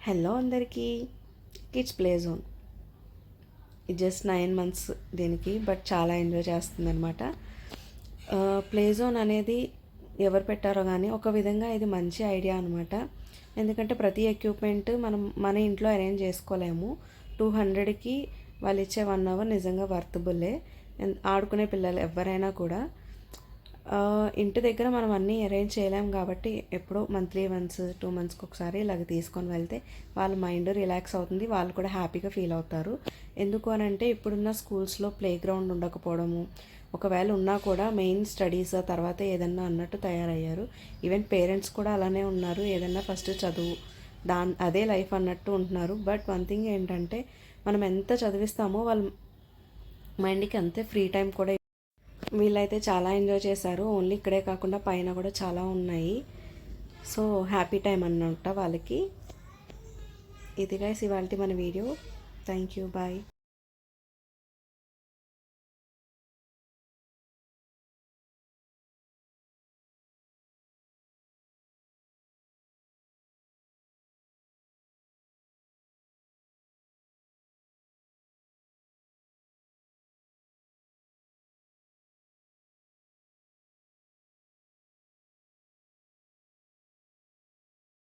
Hello అందరికీ. Kids play zone ఇది just 9 months దీనికి, బట్ చాలా ఎంజాయ్ చేస్తుంది అనమాట. ప్లే జోన్ అనేది ఎవరు పెట్టారో కానీ ఒక విధంగా ఇది మంచి ఐడియా అనమాట. ఎందుకంటే ప్రతి ఎక్విప్మెంట్ మనం మన ఇంట్లో అరేంజ్ చేసుకోలేము. 200కి వాళ్ళు ఇచ్చే 1 hour నిజంగా వర్తబుల్లే. ఆడుకునే పిల్లలు ఎవరైనా కూడా ఇంటి దగ్గర మనం అన్నీ అరేంజ్ చేయలేము కాబట్టి ఎప్పుడో మంత్లీ వన్స్ 2 monthsకి ఒకసారి ఇలాగ తీసుకొని వెళ్తే వాళ్ళ మైండ్ రిలాక్స్ అవుతుంది, వాళ్ళు కూడా హ్యాపీగా ఫీల్ అవుతారు. ఎందుకు అని అంటే ఇప్పుడున్న స్కూల్స్లో ప్లే గ్రౌండ్ ఉండకపోవడము, ఒకవేళ ఉన్నా కూడా మెయిన్ స్టడీస్ తర్వాత ఏదన్నా అన్నట్టు తయారయ్యారు. ఈవెన్ పేరెంట్స్ కూడా అలానే ఉన్నారు, ఏదన్నా ఫస్ట్ చదువు అదే లైఫ్ అన్నట్టు ఉంటున్నారు. బట్ వన్ థింగ్ ఏంటంటే మనం ఎంత చదివిస్తామో వాళ్ళ మైండ్కి అంతే ఫ్రీ టైం కూడా. వీళ్ళైతే చాలా ఎంజాయ్ చేశారు. ఓన్లీ ఇక్కడే కాకుండా పైన కూడా చాలా ఉన్నాయి. సో హ్యాపీ టైం అన్నమాట వాళ్ళకి. ఇది గైస్ ఇవాళ మన వీడియో. Thank you, bye.